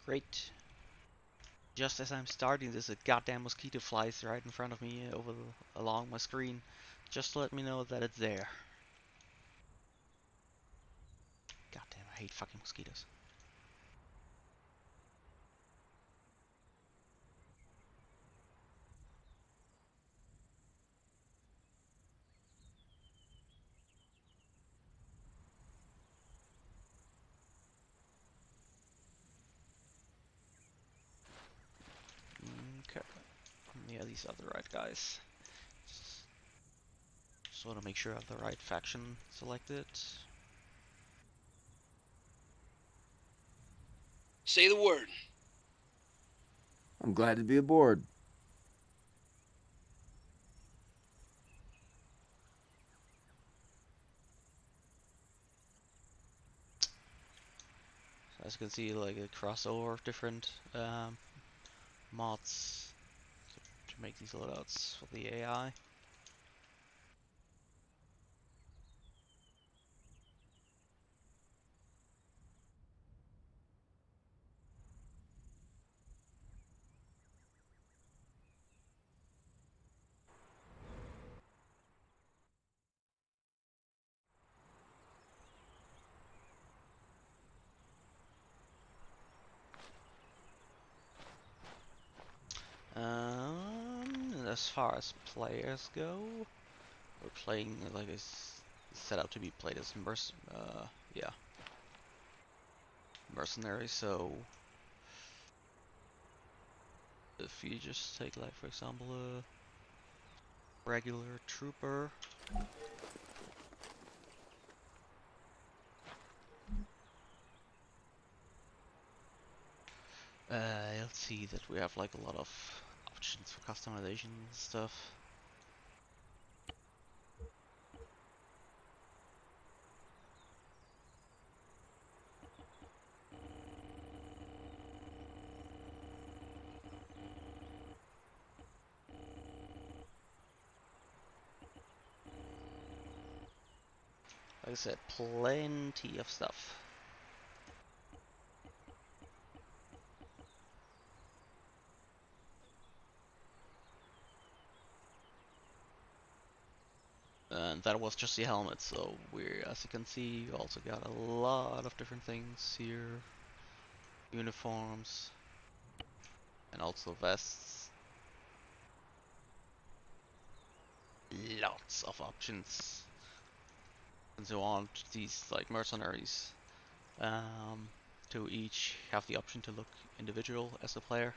Great. Just as I'm starting this, a goddamn mosquito flies right in front of me along my screen. Just to let me know that it's there. Goddamn, I hate fucking mosquitoes. Okay. Yeah, these are the right guys. Just want to make sure I have the right faction selected. Say the word. I'm glad to be aboard. So as you can see, like a crossover of different mods to make these loadouts for the AI. As far as players go, we're playing like it's set up to be played as mercenary. So if you just take like for example a regular trooper, you'll see that we have like a lot of options for customization and stuff. Like I said, plenty of stuff. And that was just the helmet, so as you can see, you also got a lot of different things here. Uniforms, and also vests. Lots of options. And so on, these like mercenaries, to each have the option to look individual as a player.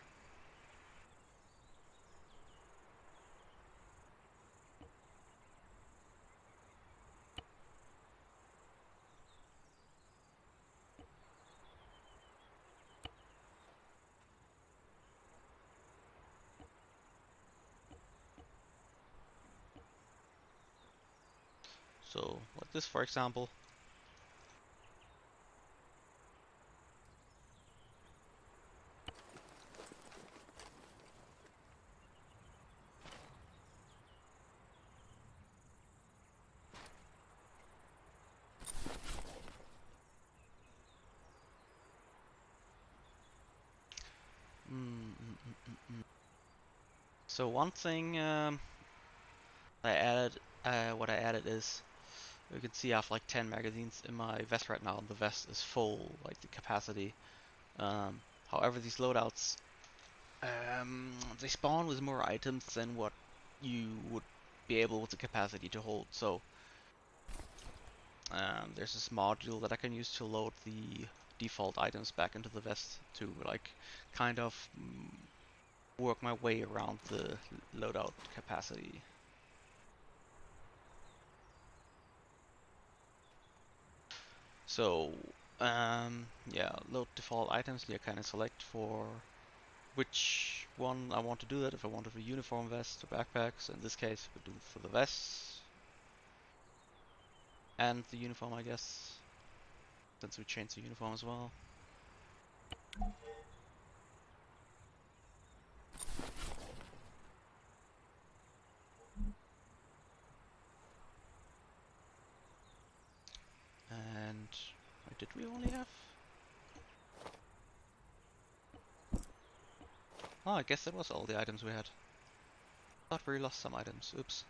So, like this for example. So one thing what I added is, you can see I have like 10 magazines in my vest right now, and the vest is full, like the capacity. However, these loadouts, they spawn with more items than what you would be able with the capacity to hold. So there's this module that I can use to load the default items back into the vest to like kind of work my way around the loadout capacity. So yeah, load default items. You kind of select for which one I want to do that. If I wanted a uniform vest or backpacks, in this case, we do for the vests and the uniform, I guess, since we changed the uniform as well. And did we only have? Oh, I guess that was all the items we had. Thought we lost some items. Oops.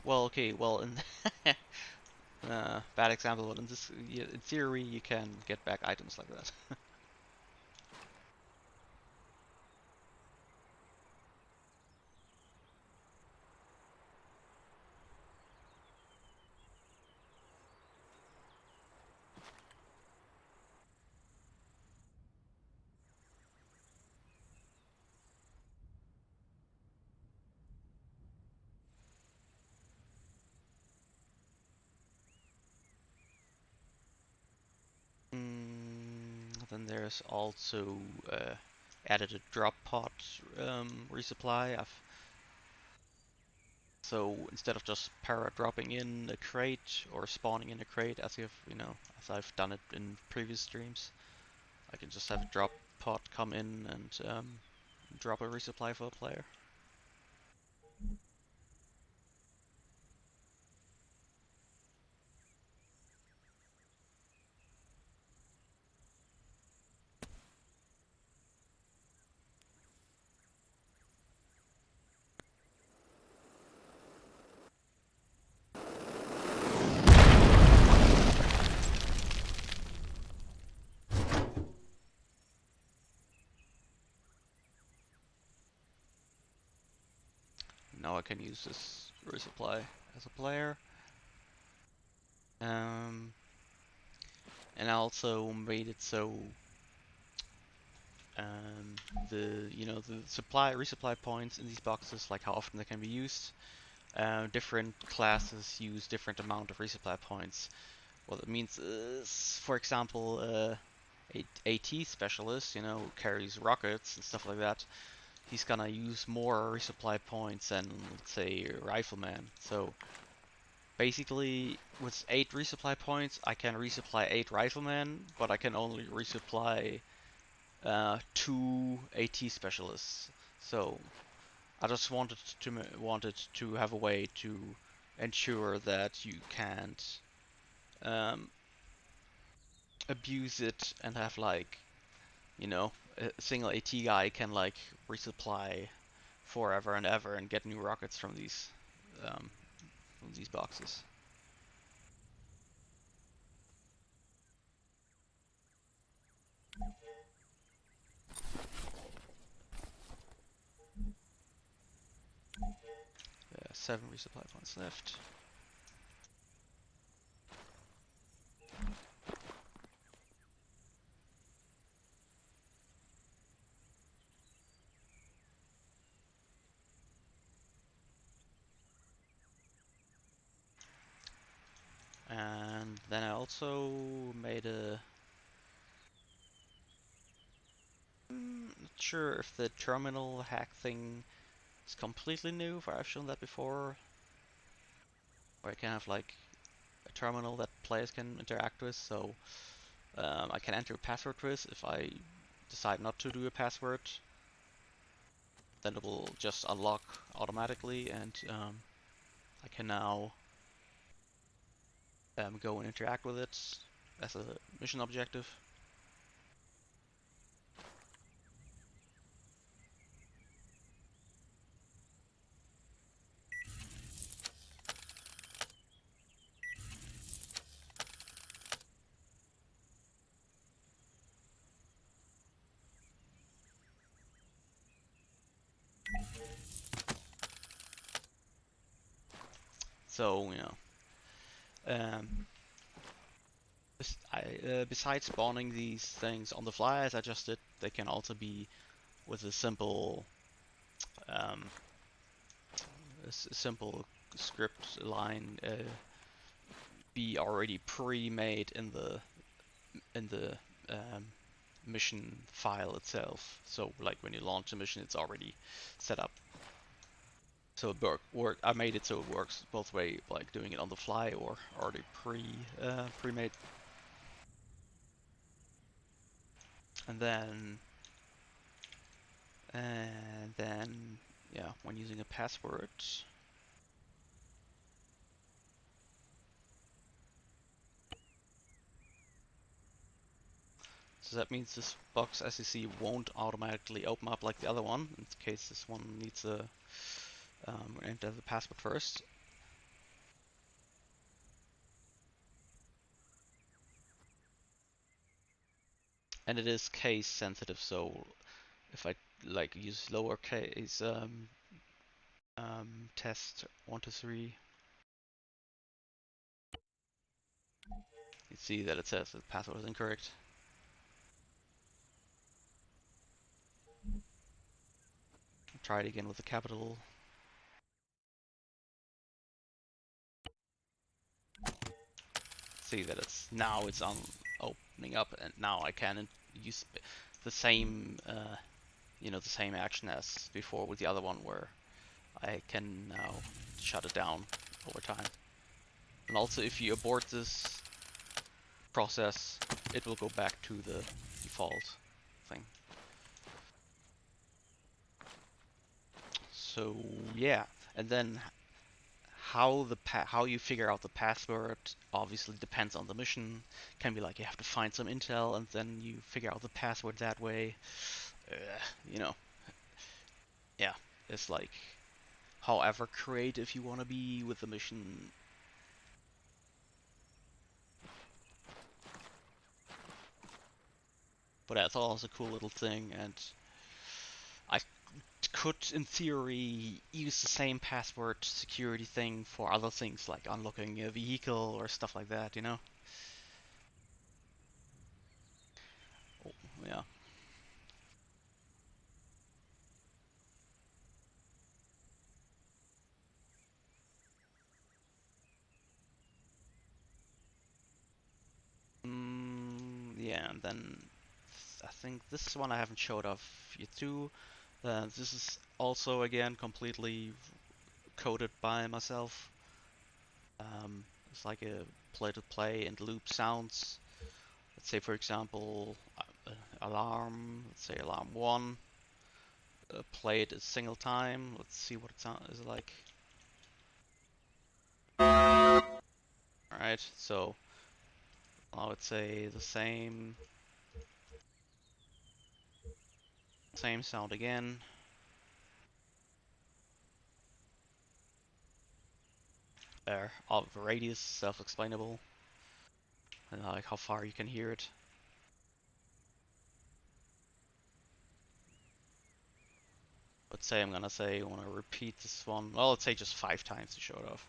Well, okay, well, in bad example, but in this, in theory, you can get back items like that. Then there's also added a drop pod resupply. So instead of just para dropping in a crate or spawning in a crate as as I've done it in previous streams, I can just have a drop pod come in and drop a resupply for a player. Now I can use this resupply as a player. And I also made it so the resupply points in these boxes, like how often they can be used. Different classes use different amount of resupply points. What it means is, for example, a AT specialist, carries rockets and stuff like that. He's gonna use more resupply points than, let's say, a rifleman. So basically, with 8 resupply points, I can resupply 8 riflemen, but I can only resupply 2 AT specialists. So I just wanted to have a way to ensure that you can't um, abuse it and have a single AT guy can resupply forever and ever and get new rockets um, from these boxes. 7 resupply points left. And then I also made a... not sure if the terminal hack thing is completely new, if I've shown that before. Where I can have a terminal that players can interact with, so I can enter a password with. If I decide not to do a password, then it will just unlock automatically, and I can now go and interact with it as a mission objective. So, um, besides spawning these things on the fly as I just did, they can also be with a simple um, simple script line be already pre-made in the um, mission file itself. So like when you launch a mission, it's already set up. So I made it so it works both way, like doing it on the fly or already pre-made. And then yeah, when using a password. So that means this box, as you see, won't automatically open up like the other one, in case this one needs to enter the password first. And it is case sensitive, so if I like use lowercase test 1 to 3, you see that it says the password is incorrect. Try it again with the capital. See that it's on opening up, and now I can use the same the same action as before with the other one, where I can now shut it down over time. And also, if you abort this process, it will go back to the default thing. So yeah, and then how you figure out the password obviously depends on the mission. Can be like you have to find some intel and then you figure out the password that way. Uh, you know, yeah, it's like however creative you want to be with the mission. But that's also a cool little thing, and I could, in theory, use the same password security thing for other things like unlocking a vehicle or stuff like that, you know? Oh, yeah. Yeah, and then I think this one I haven't showed off yet too. This is also again completely coded by myself. It's like a play-to-play and loop sounds. Let's say, for example, alarm. Let's say alarm 1. Play it a single time. Let's see what it is like. Alright, so I would say the same sound again. There, of radius, self-explainable, and like how far you can hear it. Let's say I'm gonna say I want to repeat this one. Well, let's say just 5 times to show it off.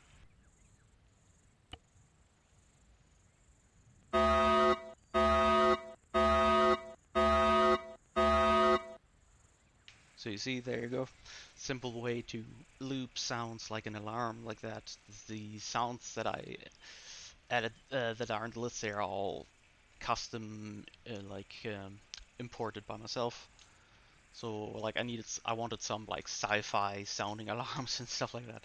So you see, there you go. Simple way to loop sounds like an alarm like that. The sounds that I added that are in the list, they are all custom, imported by myself. So like I wanted some like sci-fi sounding alarms and stuff like that.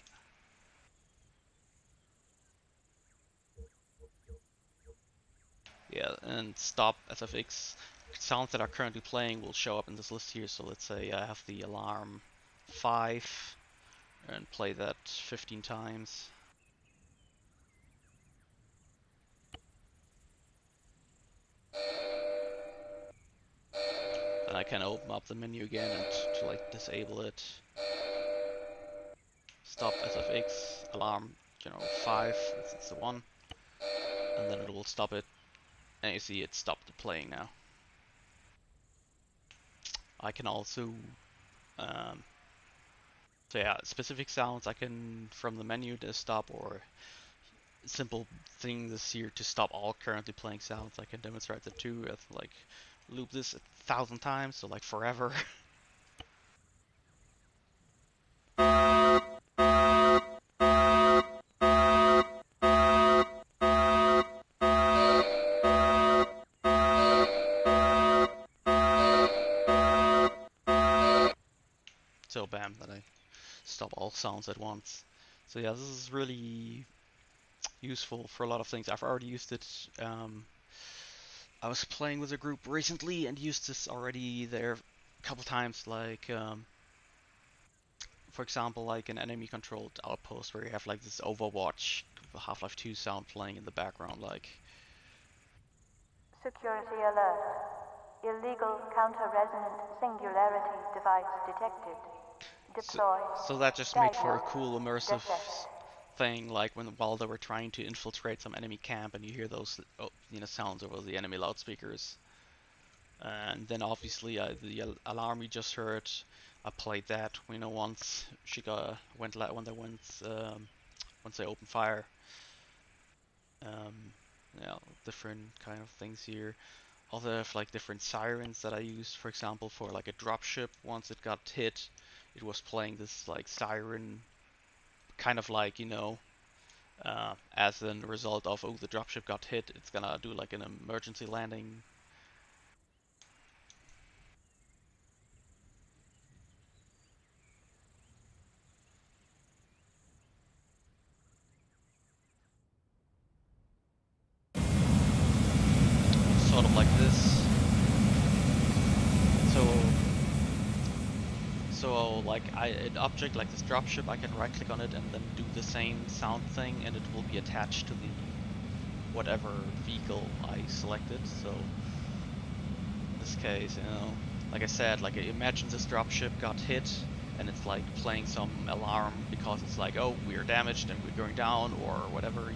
Yeah, and stop SFX sounds that are currently playing will show up in this list here. So let's say I have the alarm 5 and play that 15 times. Then I can open up the menu again and to like disable it. Stop SFX alarm general 5, it's the one, and then it will stop it. And you see it stopped playing now. I can also so yeah, specific sounds I can from the menu to stop, or simple thing this here to stop all currently playing sounds. I can demonstrate that too. Like loop this 1,000 times, so like forever. So bam, then I stop all sounds at once. So yeah, this is really useful for a lot of things. I've already used it. I was playing with a group recently and used this already there a couple times, like for example, like an enemy controlled outpost where you have like this Overwatch Half-Life 2 sound playing in the background, like. Security alert. Illegal counter-resonant singularity device detected. Deploy. So that just made for a cool immersive thing, like while they were trying to infiltrate some enemy camp, and you hear those sounds over the enemy loudspeakers. And then obviously the alarm you just heard, I played that. Once she once they opened fire. Yeah, different kind of things here. Also have like different sirens that I used, for example, for like a dropship. Once it got hit, it was playing this like siren, kind of like as a result of the dropship got hit, it's gonna do like an emergency landing. Sort of like this. So like an object like this dropship, I can right click on it and then do the same sound thing, and it will be attached to the whatever vehicle I selected. So in this case, like I said, like imagine this dropship got hit and it's like playing some alarm because it's like, oh, we are damaged and we're going down or whatever,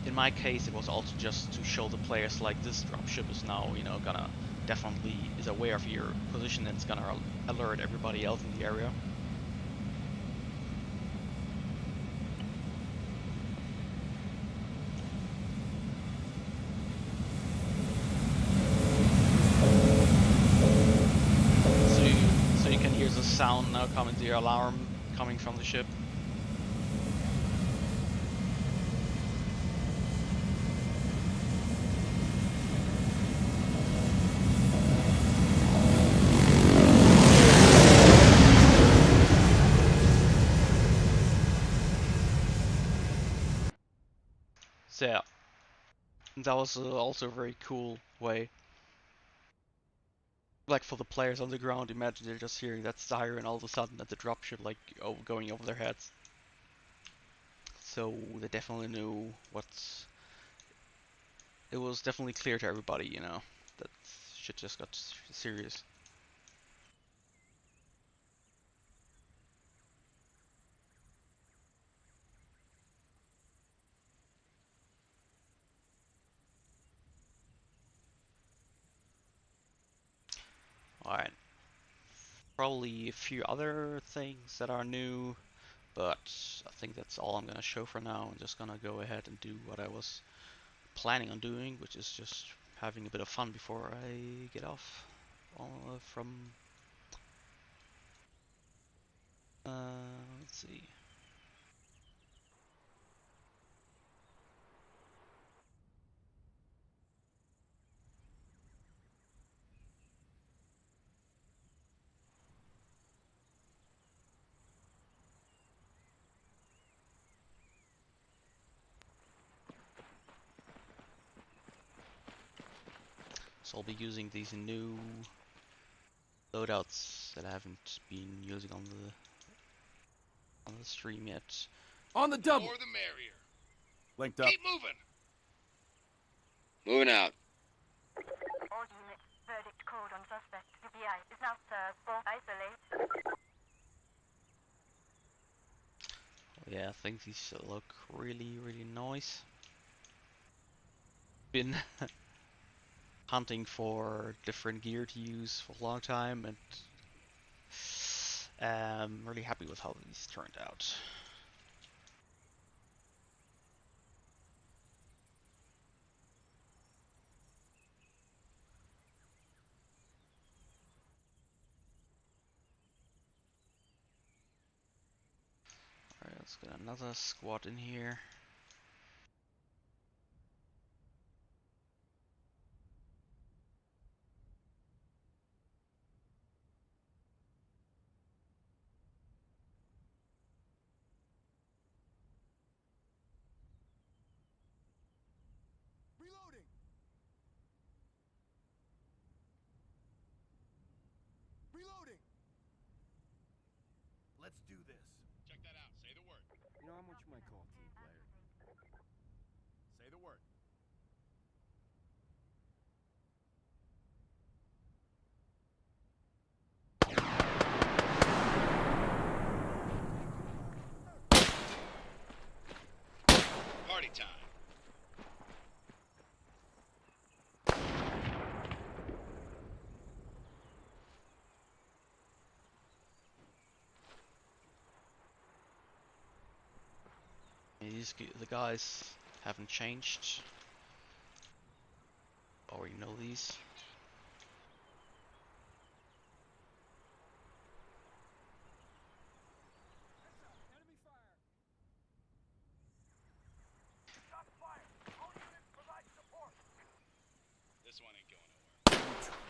in my case, it was also just to show the players like this dropship is now, gonna definitely is aware of your position and it's gonna alert everybody else in the area. So you can hear the sound now coming, the alarm coming from the ship. So yeah, that was also a very cool way. Like for the players on the ground, imagine they're just hearing that siren all of a sudden at the dropship, like going over their heads. So they definitely knew what's. It was definitely clear to everybody, that shit just got serious. Alright. Probably a few other things that are new, but I think that's all I'm gonna show for now. I'm just gonna go ahead and do what I was planning on doing, which is just having a bit of fun before I get off from. Let's see. So I'll be using these new loadouts that I haven't been using on the stream yet. On the double. More the merrier. Linked up. Keep moving. Moving out. All units, verdict code on suspect. UPI is now served. Both isolate. Yeah, I think these look really, really nice. Been hunting for different gear to use for a long time, and I'm really happy with how these turned out. Alright, let's get another squad in here. Reloading. Reloading. Let's do this. Check that out. Say the word. I'm what you might call a team player. Say the word. the guys haven't changed. Already know these. Enemy fire! Shots fired. All units provide support. This one ain't going nowhere.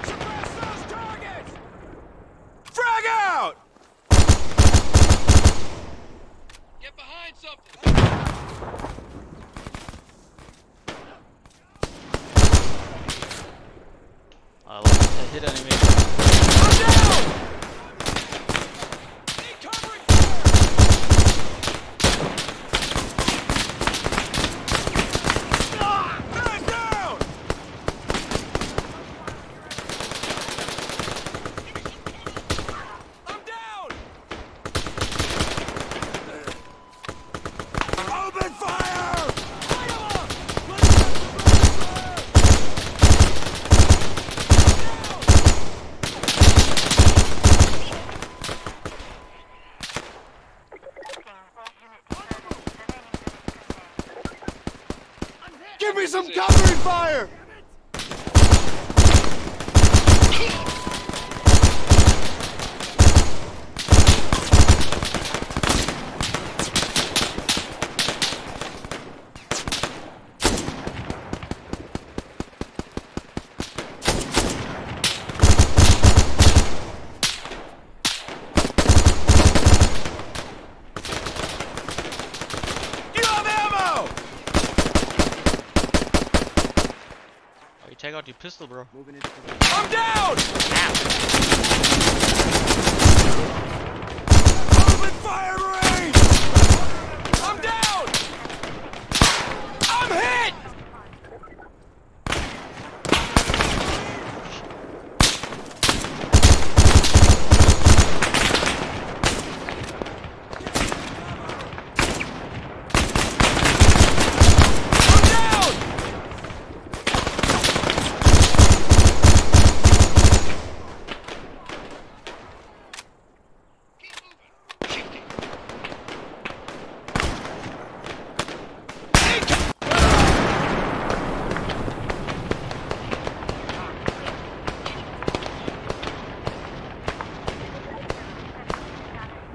Suppress those targets! Frag out! Get behind something! I hit enemy. I'm down! Need covering fire! Man down! I'm down! Open fire! Give me some covering fire! You have ammo! Oh, you take out your pistol, bro. I'm down! Open fire, Marine! I'm down! I'm hit! I'm down!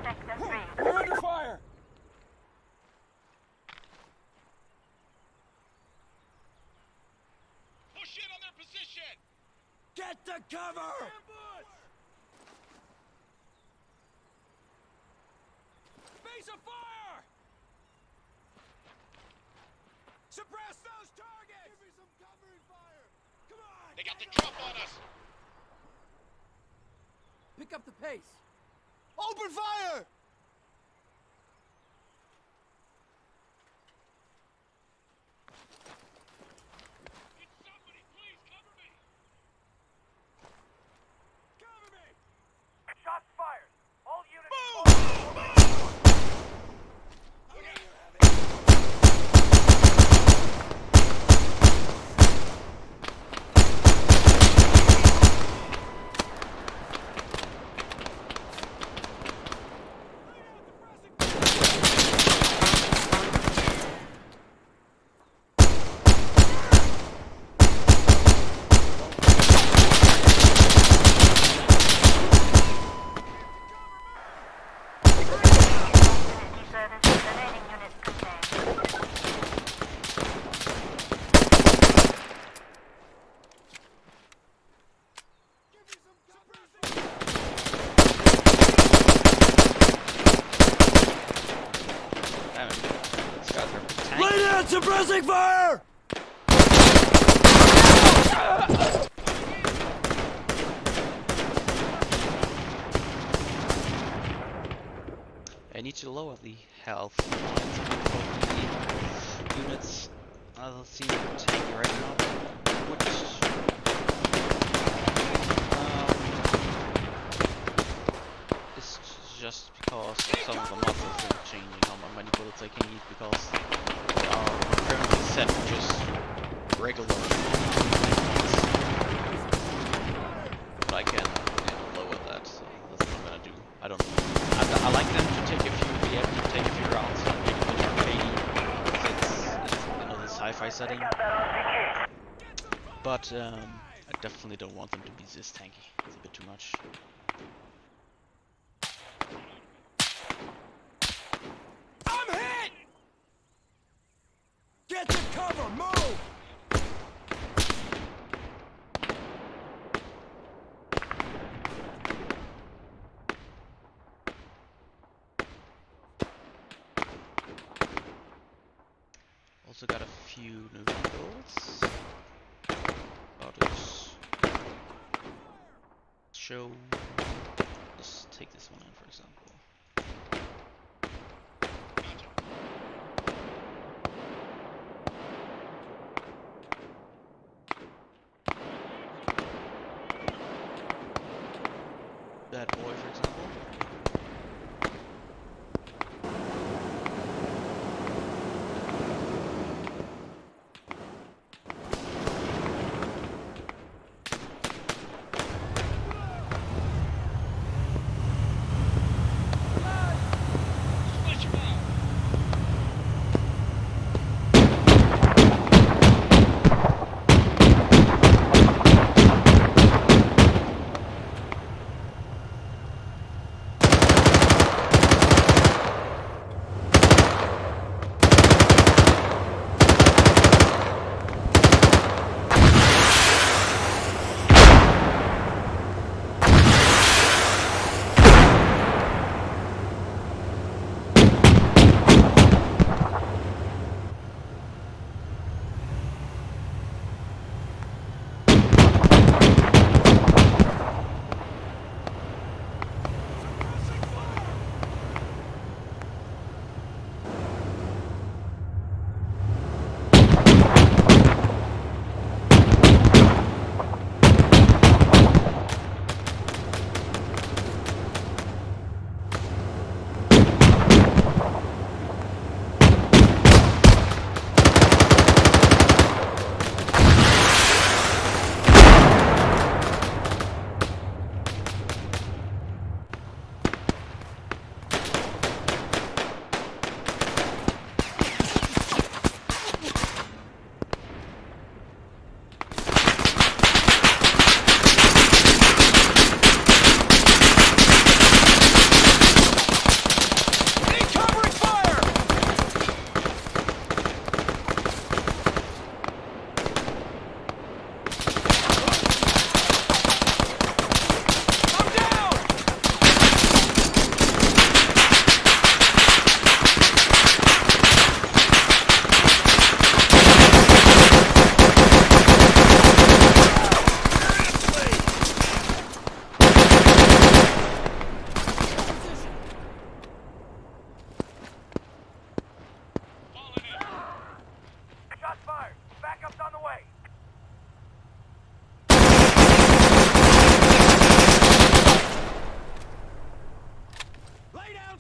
Sector 3. We're under fire! Push in on their position! Get the cover! Base of fire! Suppress those targets! Give me some covering fire! Come on! They got the drop on us! Pick up the pace! Open fire! Somebody please cover me! Cover me! Shots fired. All units. Service. Remaining units contained. Damn it. These guys are tanky. Lay down, suppressing fire! I need to lower the health units Let's see tanky right now, which is just because some of the muscles are changing how many bullets I can eat, because they are currently set for just regular bullets. But I can lower that, so that's what I'm gonna do. I don't know. I like them to take a few, be able to take a few rounds and make it arcadey, because it's the sci-fi setting. But I definitely don't want them to be this tanky. It's a bit too much. I'm hit! Get to cover, move! Also got a few new vehicles. I'll just show. Let's take this one in, for example. That boy, for example. Split your mouth.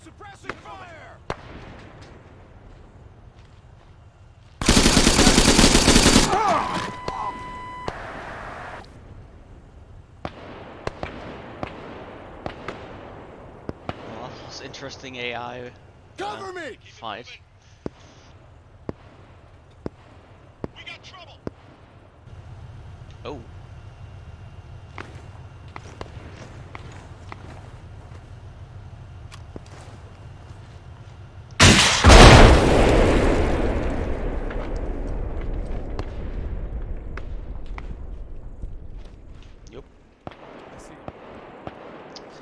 Suppressing fire! Well, that was interesting AI Cover me! fight. We got trouble. Oh. Yep. I see.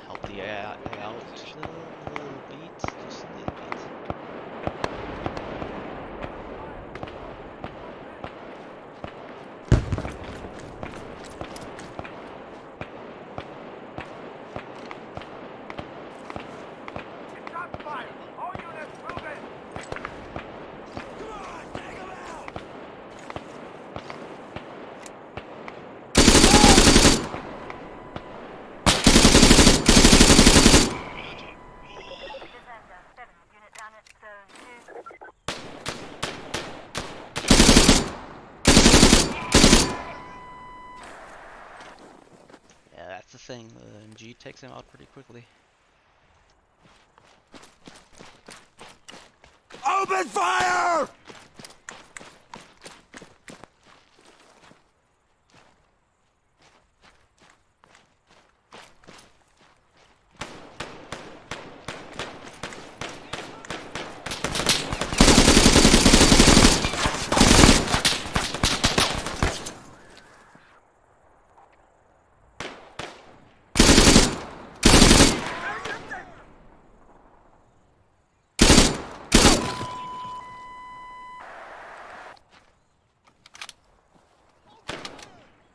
Help the AI out just a little bit. Just a little bit. Shot fire! All units move in! Come on, take him out! takes him out pretty quickly. Open fire!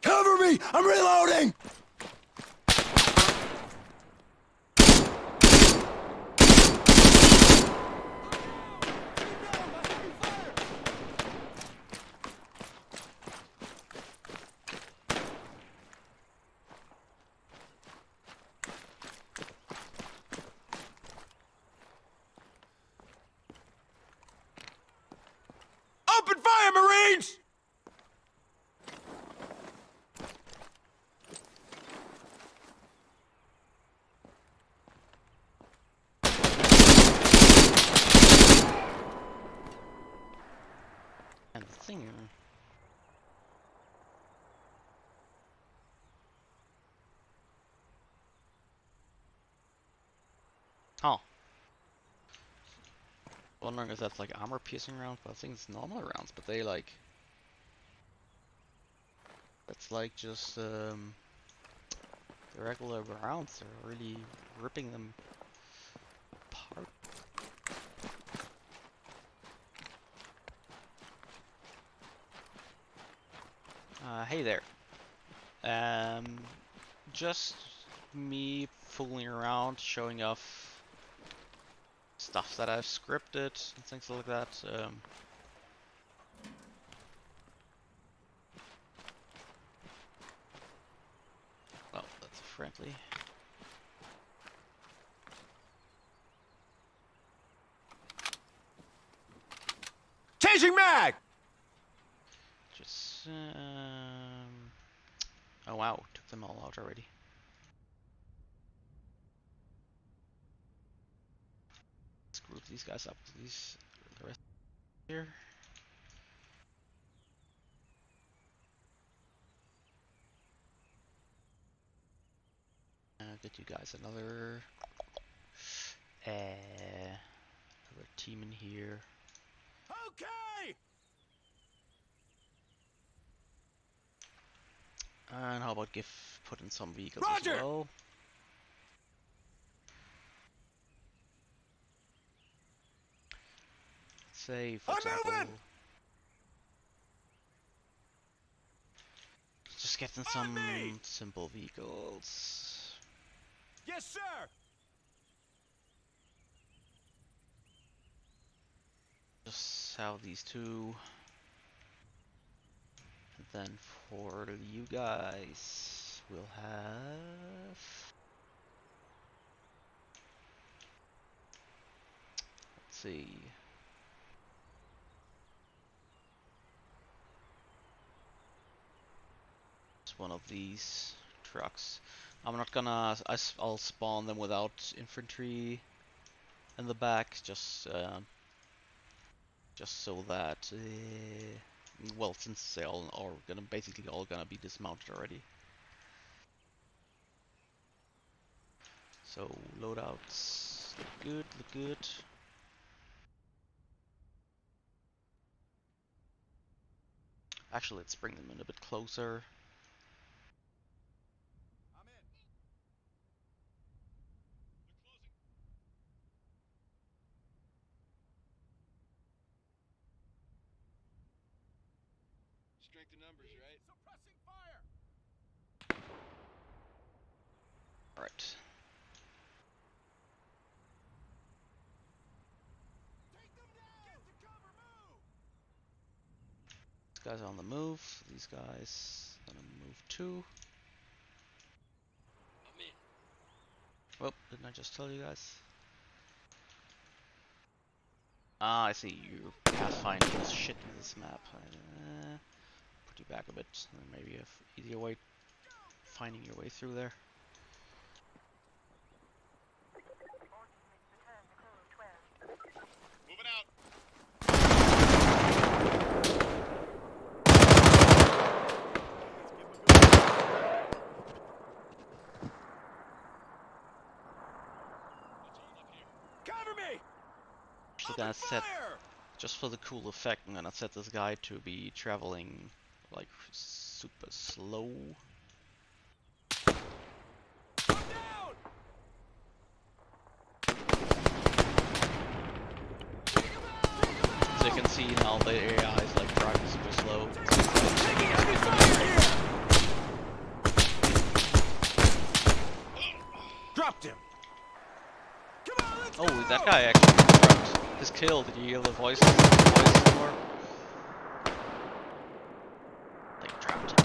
Cover me! I'm reloading! Open fire, Marines! And the thing. Oh. Wondering if that's like armor piercing rounds, but I think it's normal rounds, but they like. That's like just the regular rounds. They're really ripping them apart. Hey there. Just me fooling around, showing off stuff that I've scripted and things like that. Well, that's a friendly. Changing mag! Just oh wow, took them all out already. Let's group these guys up. These the rest here. Get you guys another team in here. Okay! And how about put in some vehicles Roger! as well? Say, for I'm example, moving! just getting On some me! simple vehicles. Yes, sir! Just have these two. And then for you guys, we'll have. Let's see. It's one of these trucks. I'm not gonna. I'll spawn them without infantry in the back, just so that. Well, since they all are basically all gonna be dismounted already. So loadouts look good, look good. Actually, let's bring them in a bit closer. I'm in. Strength in numbers, right? Suppressing fire! All right. Take them down! Get to cover, move! These guys are on the move. These guys on the move too. I'm in. Well, didn't I just tell you guys? Ah, I see. You're pathfinding this shit in this map. Put you back a bit. Maybe a easier way finding your way through there. also gonna set, just for the cool effect, I'm gonna set this guy to be traveling like super slow. So you can see now the AI is like driving super slow. Dropped him. Come on, let's Oh, go. that guy actually confirmed his kill. Did you hear the voice before? They dropped him.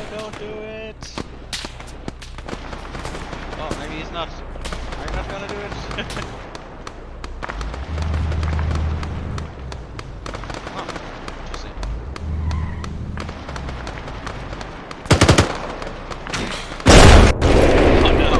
Don't do it! Oh, maybe he's not. I'm not gonna do it. Oh, interesting. Oh no!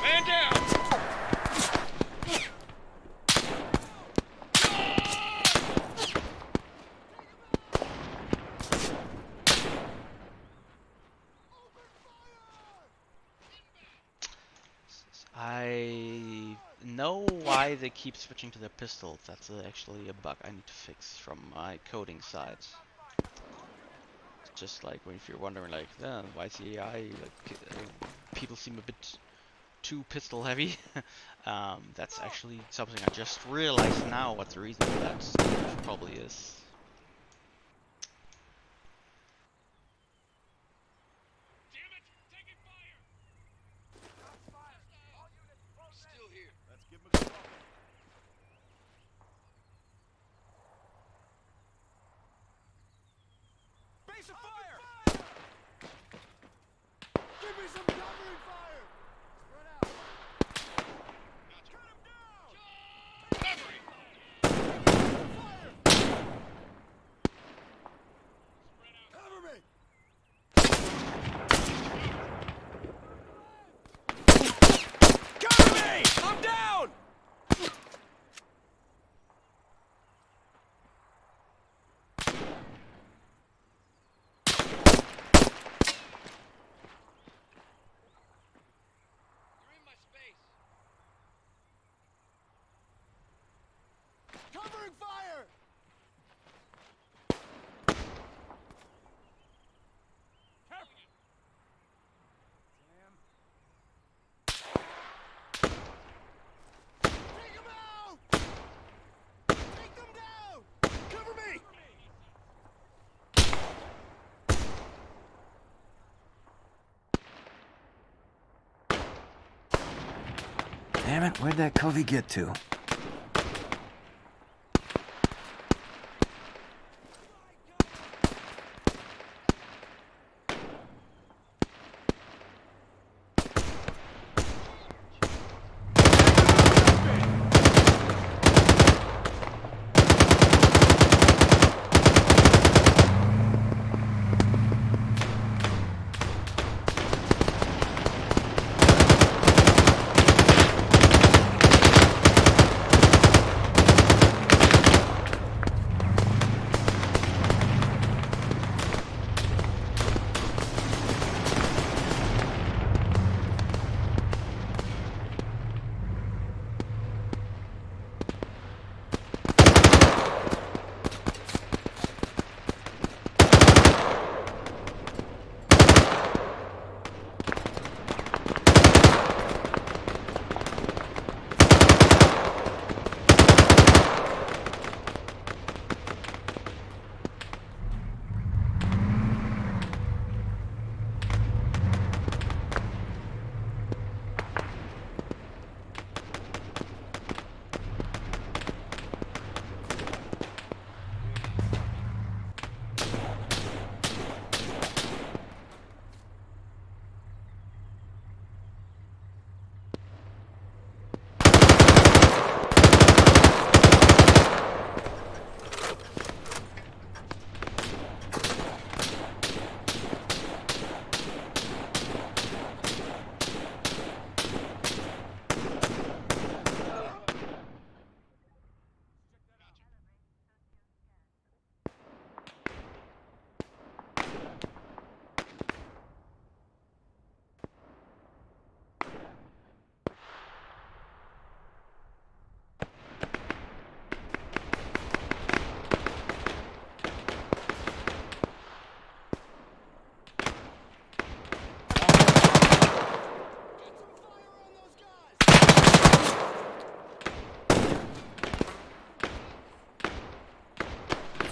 Man down! I know why they keep switching to their pistols. That's actually a bug I need to fix from my coding side. It's just like if you're wondering, like, why is the AI like people seem a bit too pistol heavy. That's actually something I just realized now. What the reason for that probably is. covering fire! Take him out! Take them down! Cover me! Damn it, where'd that covey get to?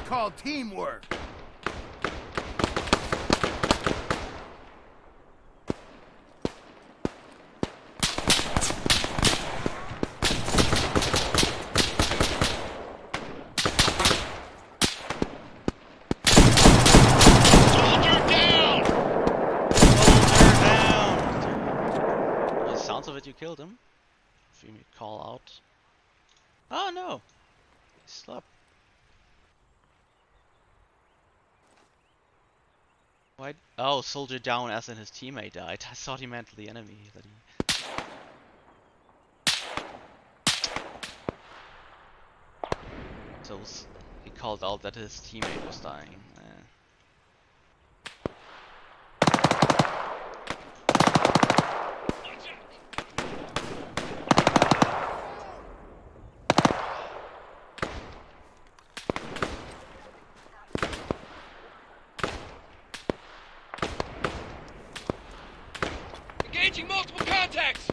Called teamwork. By the sounds of it, you killed him. If you call out. Oh no! He slept. Why? Oh, soldier down as in his teammate died. I thought he meant the enemy. That he... So he called out that his teammate was dying. Engaging multiple contacts!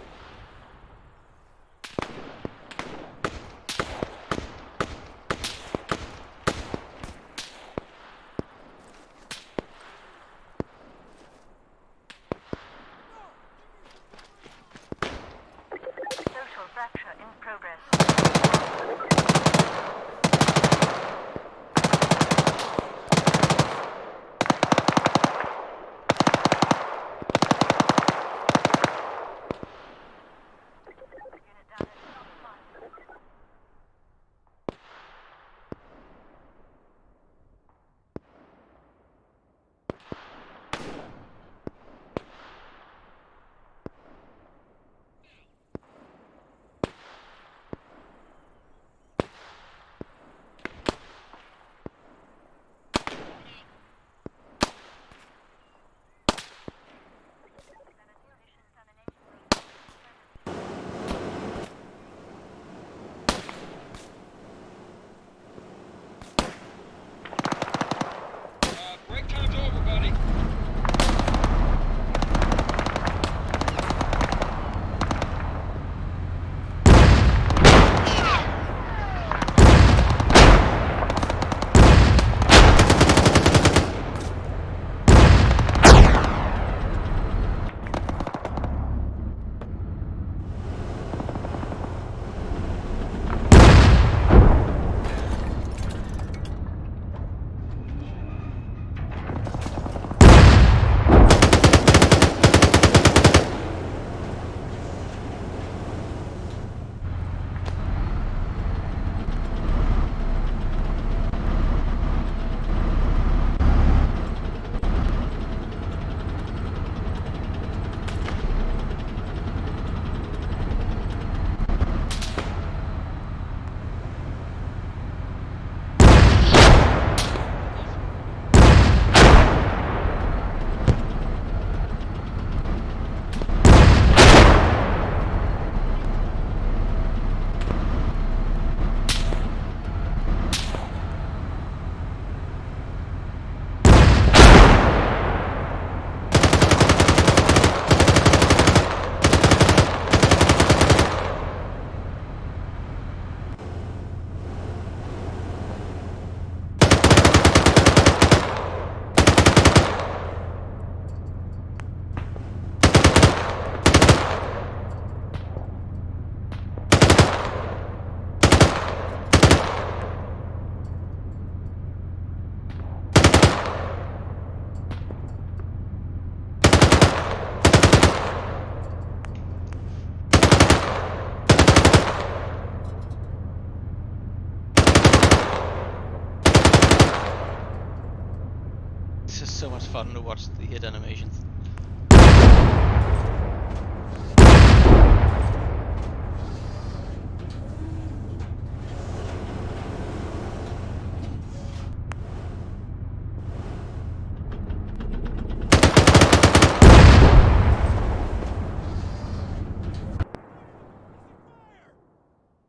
so much fun to watch the hit animations.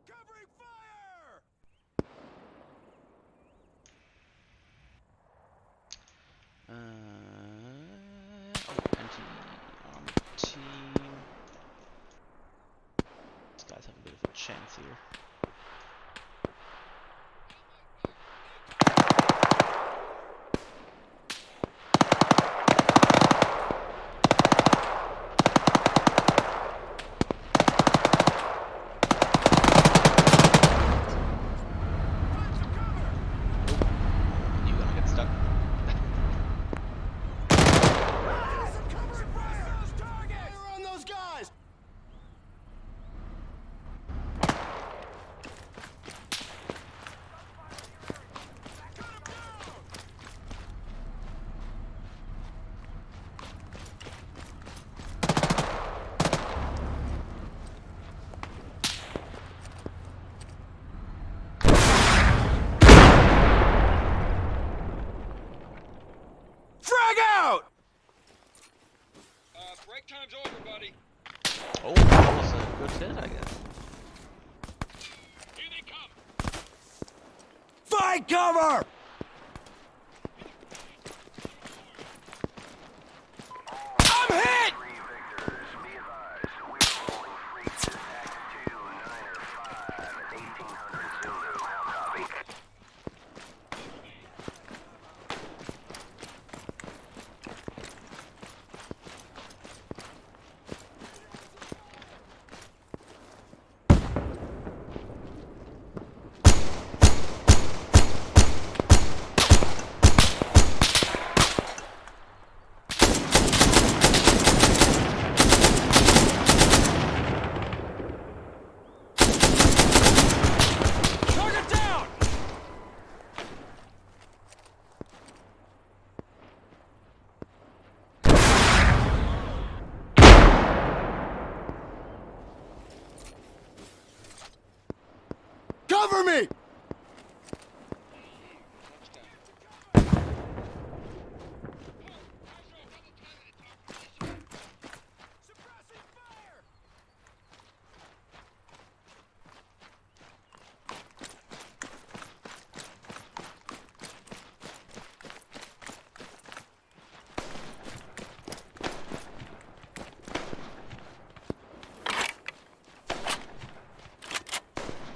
Covering fire! Anti-armor team. These guys have a bit of a chance here. You're gonna get stuck. Suppress those targets! Fire on those guys! Cut 'em down! Frag out! Break time's over, buddy. Oh, that was a good hit, I guess. Here they come. Find cover! I'm hit! Target down! Cover me! Suppressing fire!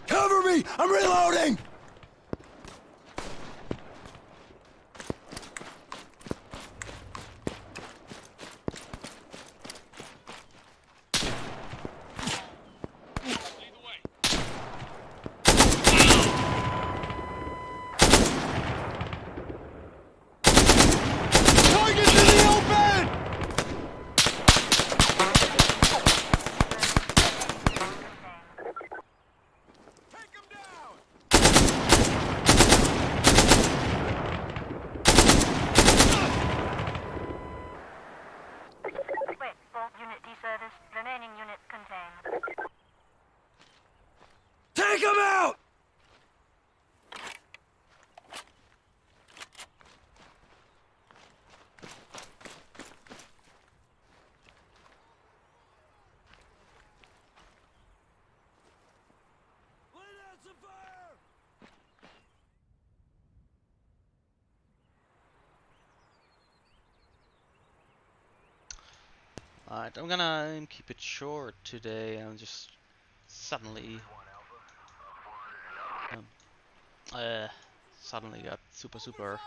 Cover me! I'm reloading! Lead the way. Target's in the open! Take him down! Wait, all unit deserters. Remaining units contained. Take him out! Lay down some fire! Alright, I'm gonna keep it short today. I'm just suddenly suddenly got super Fire!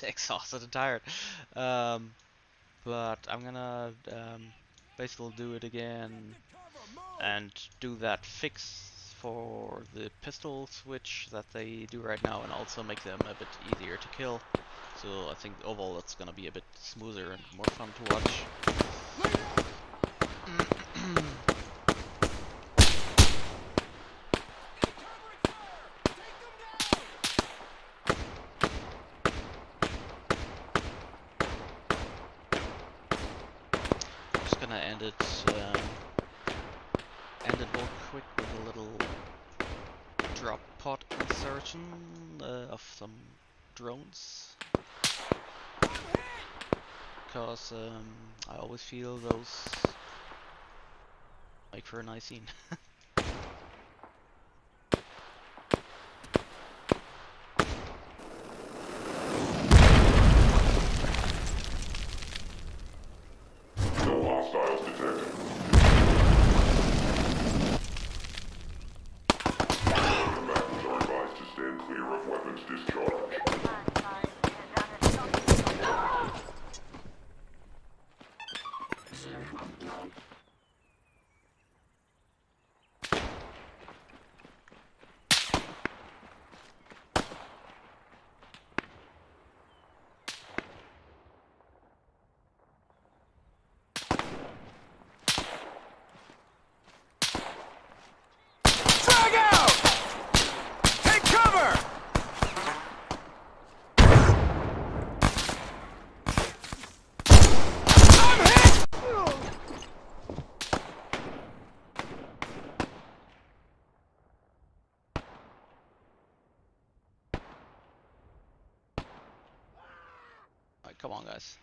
exhausted and tired. But I'm gonna basically do it again Cover, move! and do that fix for the pistol switch that they do right now, and also make them a bit easier to kill. So I think overall it's gonna be a bit smoother and more fun to watch. Lay down! Covering fire! Take them down! production of some drones, because I always feel those make for a nice scene. No hostiles detected. Combatants are advised to stand clear of weapons discharge. Frag out! Take cover! I'm hit! Alright, come on, guys.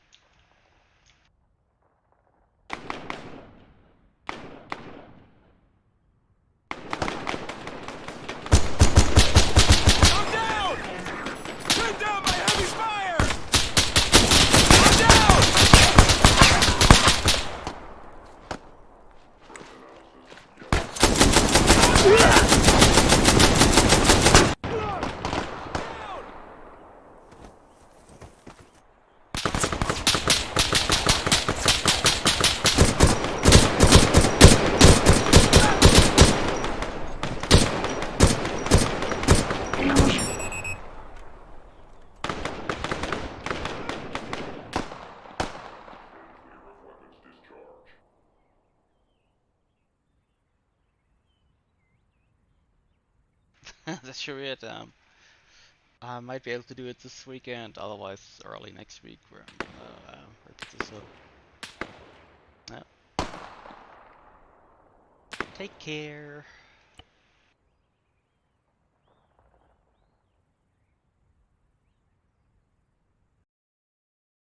I'm down! Turn down my heavy fire! I'm down! Clear of weapons discharge. That's sure it. I might be able to do it this weekend, otherwise early next week. Where I'm gonna repeat this up. Yeah. Take care.